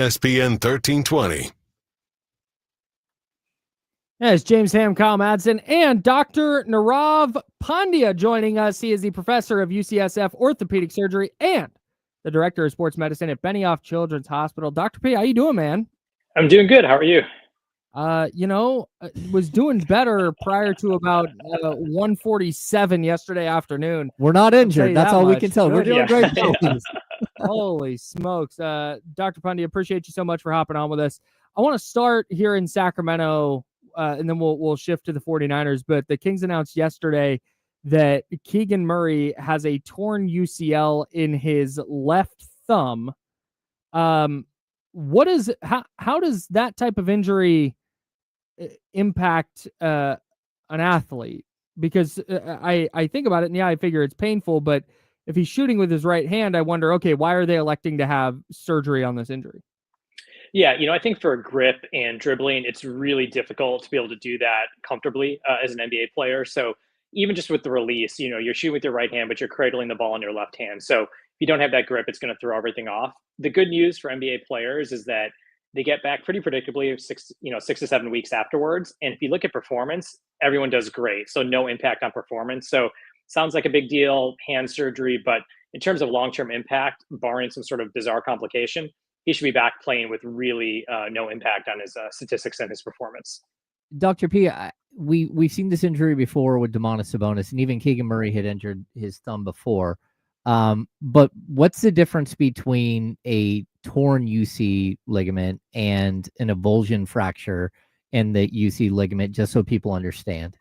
ESPN 1320. As James Ham, Kyle Madsen, and Dr. Nirav Pandya joining us. He is the professor of UCSF orthopedic surgery and the director of sports medicine at Benioff Children's Hospital. Dr. P, how you doing, man? I'm doing good. How are you? Was doing better prior to about 1:47 yesterday afternoon. We're not injured. That's all we can tell. Good. We're doing great. Holy smokes. Dr. Pandya, appreciate you so much for hopping on with us. I want to start here in Sacramento, and then we'll shift to the 49ers. But the Kings announced yesterday that Keegan Murray has a torn UCL in his left thumb. How does that type of injury impact an athlete? Because I think about it, and yeah, I figure it's painful, but if he's shooting with his right hand, I wonder, okay, why are they electing to have surgery on this injury? Yeah, I think for grip and dribbling, it's really difficult to be able to do that comfortably as an NBA player. So even just with the release, you're shooting with your right hand, but you're cradling the ball in your left hand. So if you don't have that grip, it's going to throw everything off. The good news for NBA players is that they get back pretty predictably 6 to 7 weeks afterwards. And if you look at performance, everyone does great. So no impact on performance. So sounds like a big deal, hand surgery, but in terms of long-term impact, barring some sort of bizarre complication, he should be back playing with really no impact on his statistics and his performance. Dr. P, we've seen this injury before with Domantas Sabonis, and even Keegan Murray had injured his thumb before. But what's the difference between a torn UC ligament and an avulsion fracture in the UC ligament, just so people understand?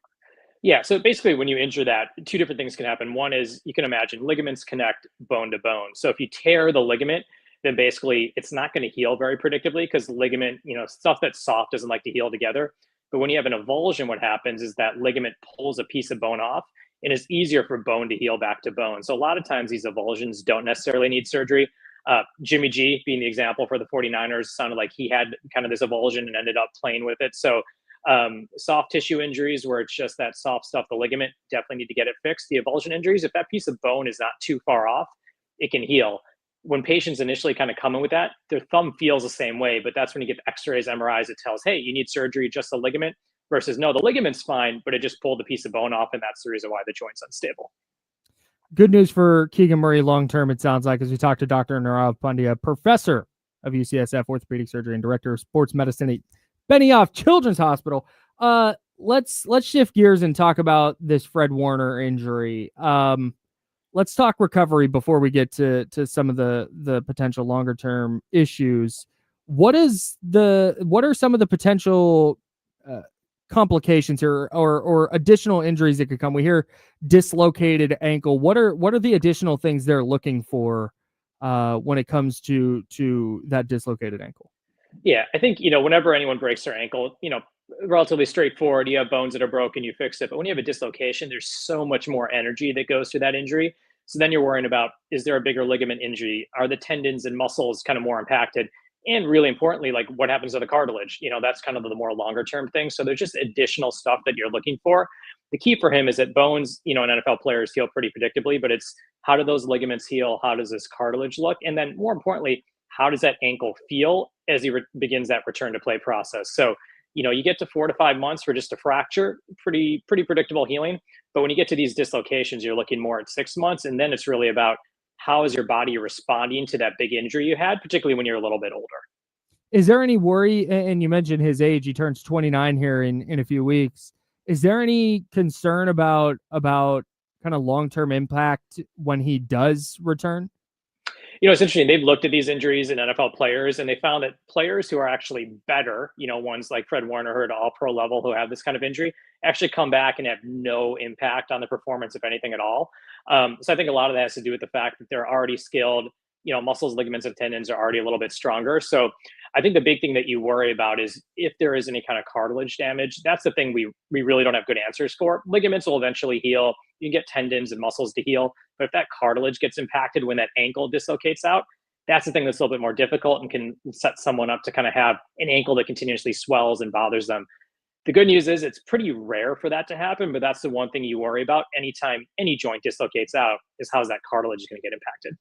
Yeah, so basically when you injure that, two different things can happen. One is, you can imagine, ligaments connect bone to bone. So if you tear the ligament, then basically it's not going to heal very predictably, because ligament, stuff that's soft doesn't like to heal together. But when you have an avulsion, what happens is that ligament pulls a piece of bone off, and it's easier for bone to heal back to bone. So a lot of times these avulsions don't necessarily need surgery. Jimmy G, being the example for the 49ers, sounded like he had kind of this avulsion and ended up playing with it. So soft tissue injuries where it's just that soft stuff, the ligament, definitely need to get it fixed. The avulsion injuries, if that piece of bone is not too far off, it can heal. When patients initially kind of come in with that, their thumb feels the same way, but that's when you get the x-rays, MRIs, it tells, hey, you need surgery, just the ligament, versus no, the ligament's fine, but it just pulled the piece of bone off, and that's the reason why the joint's unstable. Good news for Keegan Murray long-term, it sounds like, as we talked to Dr. Nirav Pandya, professor of UCSF orthopedic surgery and director of sports medicine at Benioff Children's Hospital. Let's shift gears and talk about this Fred Warner injury. Let's talk recovery before we get to some of the potential longer term issues. What are some of the potential complications or additional injuries that could come? We hear dislocated ankle. What are the additional things they're looking for when it comes to that dislocated ankle? Yeah, I think, whenever anyone breaks their ankle, relatively straightforward. You have bones that are broken, you fix it. But when you have a dislocation, there's so much more energy that goes to that injury. So then you're worrying about, is there a bigger ligament injury? Are the tendons and muscles kind of more impacted? And really importantly, like, what happens to the cartilage? That's kind of the more longer term thing. So there's just additional stuff that you're looking for. The key for him is that bones, and NFL players heal pretty predictably, but it's, how do those ligaments heal? How does this cartilage look? And then more importantly, how does that ankle feel as he begins that return to play process? So, you get to 4 to 5 months for just a fracture, pretty predictable healing. But when you get to these dislocations, you're looking more at 6 months. And then it's really about, how is your body responding to that big injury you had, particularly when you're a little bit older. Is there any worry, and you mentioned his age, he turns 29 here in a few weeks. Is there any concern about kind of long-term impact when he does return? It's interesting. They've looked at these injuries in NFL players, and they found that players who are actually better, ones like Fred Warner, who are at all-pro level, who have this kind of injury, actually come back and have no impact on the performance, if anything at all. So I think a lot of that has to do with the fact that they're already skilled. Muscles, ligaments, and tendons are already a little bit stronger. So I think the big thing that you worry about is if there is any kind of cartilage damage. That's the thing we really don't have good answers for. Ligaments will eventually heal. You can get tendons and muscles to heal. But if that cartilage gets impacted when that ankle dislocates out, that's the thing that's a little bit more difficult and can set someone up to kind of have an ankle that continuously swells and bothers them. The good news is it's pretty rare for that to happen, but that's the one thing you worry about anytime any joint dislocates out, is how's that cartilage going to get impacted.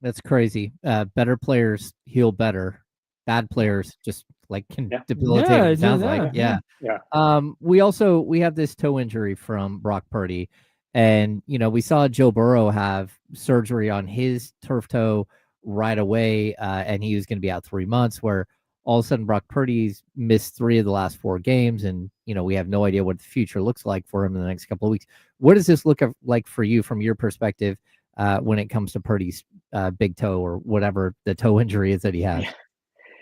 That's crazy. Better players heal better. bad players just like can Yeah. debilitate Yeah, them, it sounds like. yeah. We have this toe injury from Brock Purdy, and we saw Joe Burrow have surgery on his turf toe right away, and he was going to be out 3 months, where all of a sudden Brock Purdy's missed 3 of the last 4 games, and we have no idea what the future looks like for him in the next couple of weeks. What does this look like for you from your perspective when it comes to Purdy's big toe, or whatever the toe injury is that he has?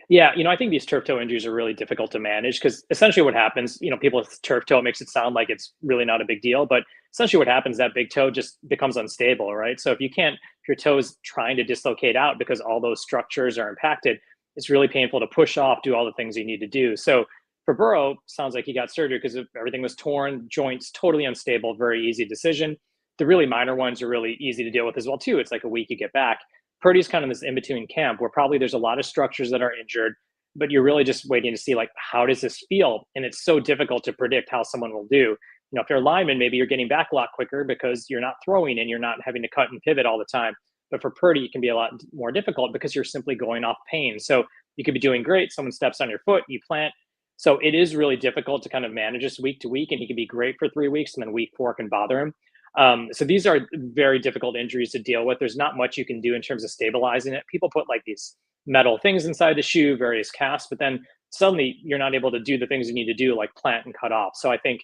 Yeah, I think these turf toe injuries are really difficult to manage because essentially what happens, people with turf toe, it makes it sound like it's really not a big deal, but essentially what happens, that big toe just becomes unstable, right? So if your toe is trying to dislocate out because all those structures are impacted, it's really painful to push off, do all the things you need to do. So for Burrow, sounds like he got surgery because everything was torn, joints totally unstable, very easy decision. The really minor ones are really easy to deal with as well too. It's like a week you get back. Purdy's kind of this in-between camp where probably there's a lot of structures that are injured, but you're really just waiting to see like, how does this feel? And it's so difficult to predict how someone will do. If you're a lineman, maybe you're getting back a lot quicker because you're not throwing and you're not having to cut and pivot all the time. But for Purdy, it can be a lot more difficult because you're simply going off pain. So you could be doing great. Someone steps on your foot, you plant. So it is really difficult to kind of manage this week to week. And he can be great for 3 weeks and then week 4 can bother him. So these are very difficult injuries to deal with. There's not much you can do in terms of stabilizing it. People put like these metal things inside the shoe, various casts, but then suddenly you're not able to do the things you need to do, like plant and cut off. So I think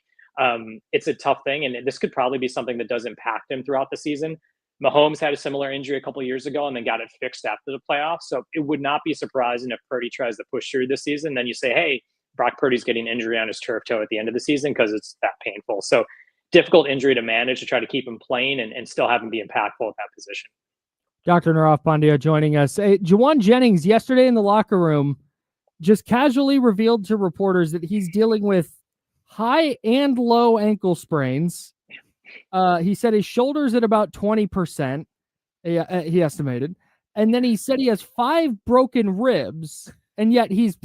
it's a tough thing, and this could probably be something that does impact him throughout the season. Mahomes had a similar injury a couple of years ago and then got it fixed after the playoffs. So it would not be surprising if Purdy tries to push through this season. Then you say, hey, Brock Purdy's getting injury on his turf toe at the end of the season because it's that painful. So difficult injury to manage, to try to keep him playing and still have him be impactful at that position. Dr. Nirav Pandya joining us. Hey, Juwan Jennings, yesterday in the locker room, just casually revealed to reporters that he's dealing with high and low ankle sprains. He said his shoulder's at about 20%, he estimated. And then he said he has 5 broken ribs, and yet he's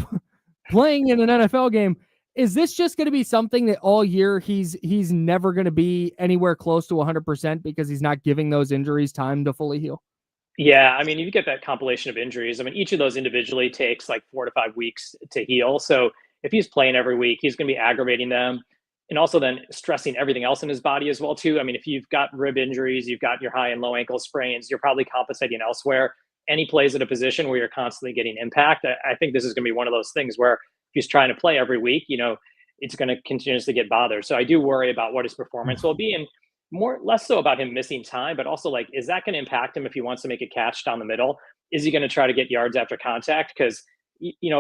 playing in an NFL game. Is this just going to be something that all year he's never going to be anywhere close to 100% because he's not giving those injuries time to fully heal? Yeah, I mean, you get that compilation of injuries. I mean, each of those individually takes like 4 to 5 weeks to heal. So if he's playing every week, he's going to be aggravating them and also then stressing everything else in his body as well too. I mean, if you've got rib injuries, you've got your high and low ankle sprains, you're probably compensating elsewhere. And he plays at a position where you're constantly getting impact. I think this is going to be one of those things where if he's trying to play every week, it's going to continuously get bothered. So I do worry about what his performance will be, and less so about him missing time, but also like, is that going to impact him if he wants to make a catch down the middle? Is he going to try to get yards after contact? Because,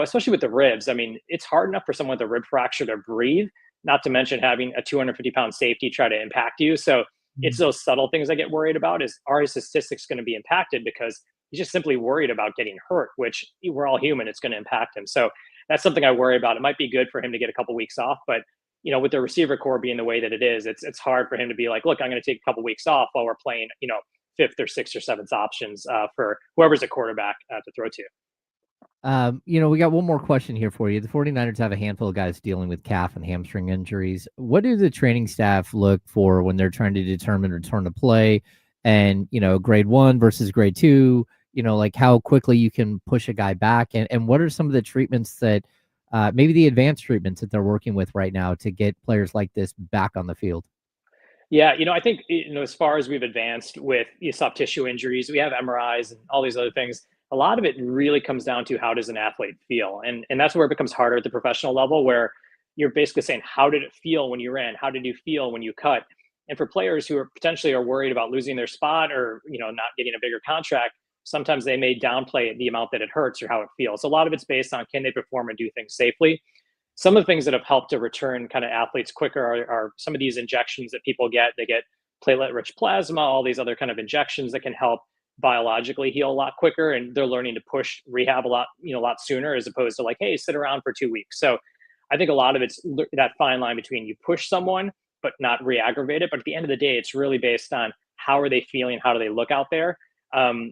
especially with the ribs, I mean, it's hard enough for someone with a rib fracture to breathe, not to mention having a 250-pound safety try to impact you. So it's those subtle things I get worried about. Are his statistics going to be impacted because he's just simply worried about getting hurt, which we're all human. It's going to impact him. So that's something I worry about. It might be good for him to get a couple weeks off, but with the receiver core being the way that it is, it's hard for him to be like, look, I'm going to take a couple weeks off while we're playing, 5th or 6th or 7th options for whoever's a quarterback to throw to. We got one more question here for you. The 49ers have a handful of guys dealing with calf and hamstring injuries. What do the training staff look for when they're trying to determine return to play and, grade 1 versus grade 2, like how quickly you can push a guy back? And what are some of the treatments that maybe the advanced treatments that they're working with right now to get players like this back on the field? Yeah, I think, as far as we've advanced with soft tissue injuries, we have MRIs and all these other things. A lot of it really comes down to how does an athlete feel? And that's where it becomes harder at the professional level, where you're basically saying, how did it feel when you ran? How did you feel when you cut? And for players who are potentially worried about losing their spot or, not getting a bigger contract, sometimes they may downplay the amount that it hurts or how it feels. So a lot of it's based on, can they perform and do things safely? Some of the things that have helped to return kind of athletes quicker are some of these injections that people get. They get platelet-rich plasma, all these other kind of injections that can help biologically heal a lot quicker. And they're learning to push rehab a lot sooner, as opposed to like, hey, sit around for 2 weeks. So I think a lot of it's that fine line between you push someone, but not re-aggravate it. But at the end of the day, it's really based on how are they feeling? How do they look out there?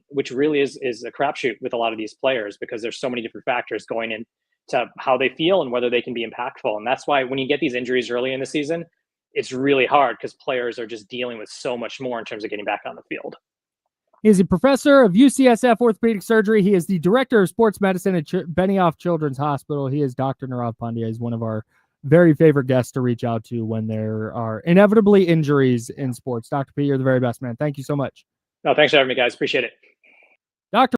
Which really is a crapshoot with a lot of these players, because there's so many different factors going into how they feel and whether they can be impactful. And that's why when you get these injuries early in the season, it's really hard because players are just dealing with so much more in terms of getting back on the field. He is a professor of UCSF orthopedic surgery. He is the director of sports medicine at Benioff Children's Hospital. He is Dr. Nirav Pandya. He's one of our very favorite guests to reach out to when there are inevitably injuries in sports. Dr. P, you're the very best, man. Thank you so much. No, thanks for having me, guys. Appreciate it. Dr.